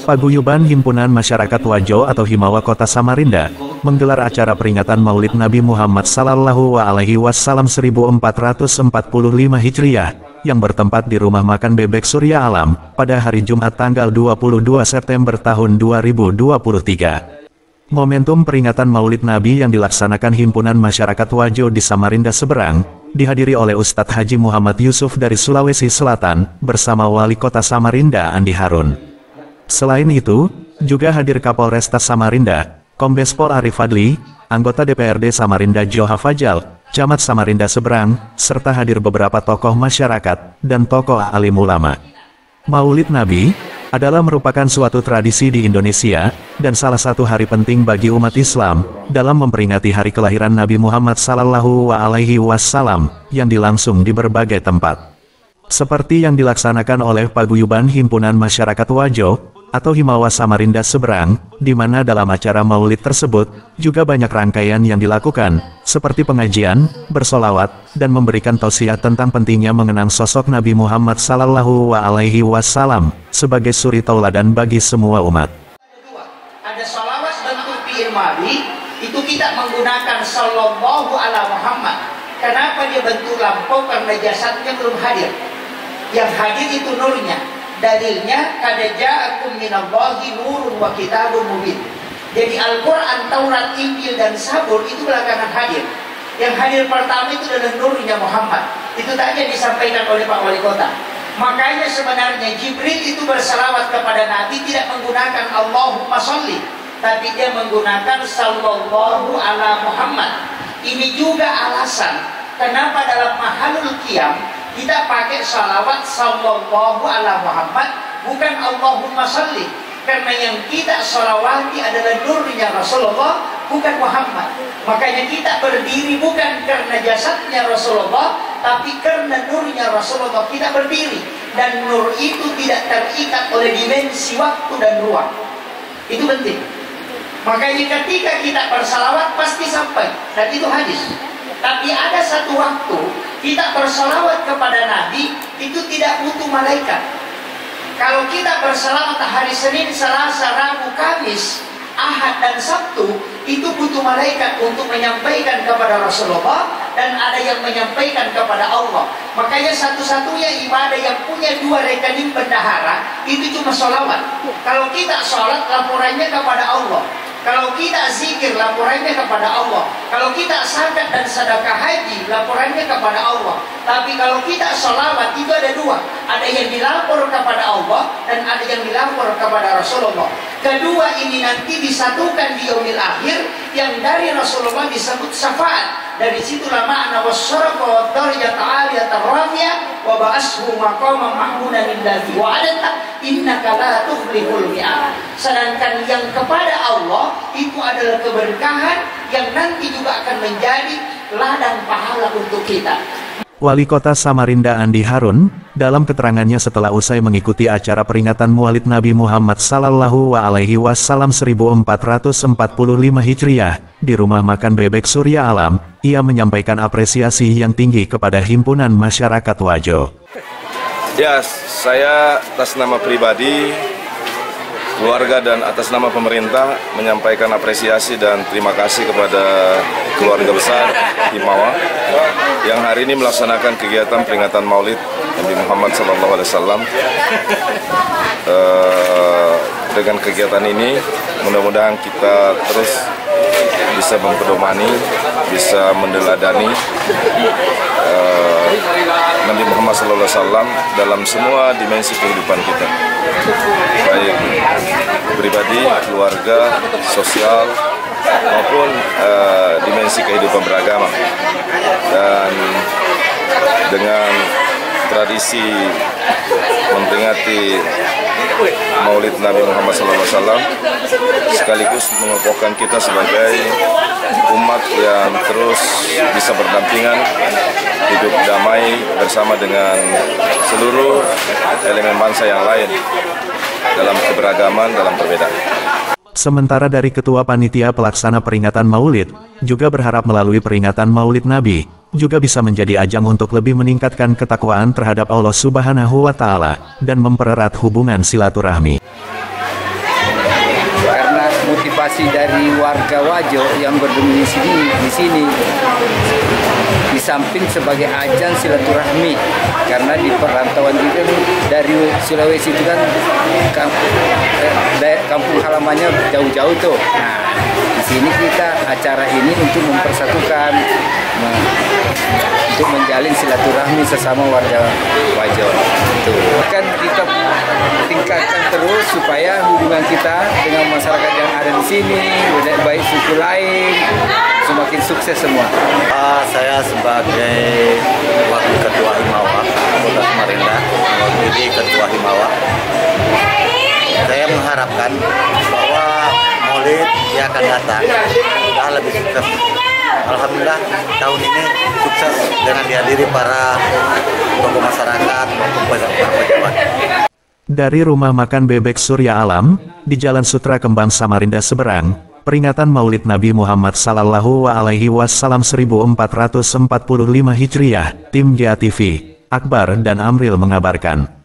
Paguyuban Himpunan Masyarakat Wajo atau Himawa Kota Samarinda menggelar acara peringatan Maulid Nabi Muhammad Sallallahu Alaihi Wasallam 1445 Hijriah yang bertempat di Rumah Makan Bebek Surya Alam pada hari Jumat tanggal 22 September tahun 2023. Momentum peringatan Maulid Nabi yang dilaksanakan Himpunan Masyarakat Wajo di Samarinda Seberang dihadiri oleh Ustadz Haji Muhammad Yusuf dari Sulawesi Selatan bersama Wali Kota Samarinda Andi Harun. Selain itu, juga hadir Kapolresta Samarinda, Kombes Pol Arif Fadli, anggota DPRD Samarinda Joha Fajal, Camat Samarinda Seberang, serta hadir beberapa tokoh masyarakat dan tokoh alim ulama. Maulid Nabi adalah merupakan suatu tradisi di Indonesia dan salah satu hari penting bagi umat Islam dalam memperingati hari kelahiran Nabi Muhammad Sallallahu Alaihi Wasallam yang dilangsung di berbagai tempat. Seperti yang dilaksanakan oleh Paguyuban Himpunan Masyarakat Wajo atau Himawa Samarinda Seberang, di mana dalam acara maulid tersebut juga banyak rangkaian yang dilakukan, seperti pengajian, bersolawat, dan memberikan tausiah tentang pentingnya mengenang sosok Nabi Muhammad Sallallahu Alaihi Wasallam sebagai suri tauladan bagi semua umat. Ada salawat bentuk fi'il madhi, itu kita menggunakan Sallallahu Ala Muhammad. Kenapa dia bentuk lampau? Karena jasadnya belum hadir. Yang hadir itu nurnya. Dalilnya qad ja'akum minallahi nurun wa kitabun mubin. Jadi Al-Quran, Taurat, Injil dan Zabur itu belakangan hadir. Yang hadir pertama itu adalah nurnya Muhammad. Itu tadi yang disampaikan oleh Pak Wali Kota. Makanya sebenarnya Jibril itu berselawat kepada Nabi tidak menggunakan Allahumma sholli, tapi dia menggunakan Sallallahu Ala Muhammad. Ini juga alasan kenapa dalam Mahalul Qiyam kita pakai salawat Sallallahu Ala Muhammad, bukan Allahumma sholli. Karena yang kita salawati adalah nurnya Rasulullah, bukan Muhammad. Makanya kita berdiri bukan karena jasadnya Rasulullah, tapi karena nurnya Rasulullah kita berdiri. Dan nur itu tidak terikat oleh dimensi waktu dan ruang. Itu penting. Makanya ketika kita bersalawat pasti sampai, dan itu hadis. Tapi ada satu waktu kita bersalawat kepada Nabi itu tidak butuh malaikat. Kalau kita bersalawat hari Senin, Selasa, Rabu, Kamis, Ahad dan Sabtu, itu butuh malaikat untuk menyampaikan kepada Rasulullah, dan ada yang menyampaikan kepada Allah. Makanya satu-satunya ibadah yang punya dua rekening bendahara itu cuma sholawat. Kalau kita sholat, laporannya kepada Allah. Kalau kita zikir, laporannya kepada Allah. Kalau kita zakat dan sedekah haji, laporannya kepada Allah. Tapi kalau kita sholawat itu ada dua. Ada yang dilapor kepada Allah dan ada yang dilapor kepada Rasulullah. Kedua ini nanti disatukan di yaumil akhir yang dari Rasulullah disebut syafaat. Dari situlah makna wasyaraqa wa darajat aliyatan rafiyah wa ba'ashu maqama mahmudan lillahi wa adata innaka la tukhliful mi'ad. Sedangkan yang kepada Allah itu adalah keberkahan yang nanti juga akan menjadi ladang pahala untuk kita. Wali Kota Samarinda Andi Harun, dalam keterangannya setelah usai mengikuti acara peringatan Maulid Nabi Muhammad Sallallahu Alaihi Wasallam 1445 Hijriah di Rumah Makan Bebek Surya Alam, ia menyampaikan apresiasi yang tinggi kepada Himpunan Masyarakat Wajo. Ya, saya atas nama pribadi, keluarga dan atas nama pemerintah menyampaikan apresiasi dan terima kasih kepada keluarga besar Himawa yang hari ini melaksanakan kegiatan peringatan Maulid Nabi Muhammad SAW. Dengan kegiatan ini mudah-mudahan kita terus bisa mempedomani, bisa mendeladani Nabi Muhammad SAW dalam semua dimensi kehidupan kita, baik pribadi, keluarga, sosial, maupun dimensi kehidupan beragama. Dan dengan tradisi memperingati Maulid Nabi Muhammad SAW sekaligus mengokohkan kita sebagai umat yang terus bisa berdampingan, hidup damai bersama dengan seluruh elemen bangsa yang lain dalam keberagaman, dalam perbedaan. Sementara dari Ketua Panitia Pelaksana Peringatan Maulid, juga berharap melalui peringatan Maulid Nabi, juga bisa menjadi ajang untuk lebih meningkatkan ketakwaan terhadap Allah Subhanahu wa Ta'ala dan mempererat hubungan silaturahmi. Karena motivasi dari warga Wajo yang berdomisili di sini, di samping sebagai ajang silaturahmi, karena di perantauan itu dari Sulawesi itu kan kampung halamannya jauh-jauh tuh. Nah, di sini kita acara ini untuk mempersatukan, untuk menjalin silaturahmi sesama warga Wajo. Kan kita tingkatkan terus supaya hubungan kita dengan masyarakat yang ada di sini, baik suku lain, semakin sukses semua. Saya sebagai wakil ketua Himawa Kota Samarinda, mewakili ketua Himawa, saya mengharapkan bahwa Maulid yang akan datang sudah lebih sukses. Alhamdulillah tahun ini sukses dengan dihadiri para tokoh masyarakat maupun pejabat. Dari Rumah Makan Bebek Surya Alam, di Jalan Sutra Kembang Samarinda Seberang, peringatan Maulid Nabi Muhammad Sallallahu Alaihi Wasallam 1445 Hijriah, tim JATV, Akbar dan Amril mengabarkan.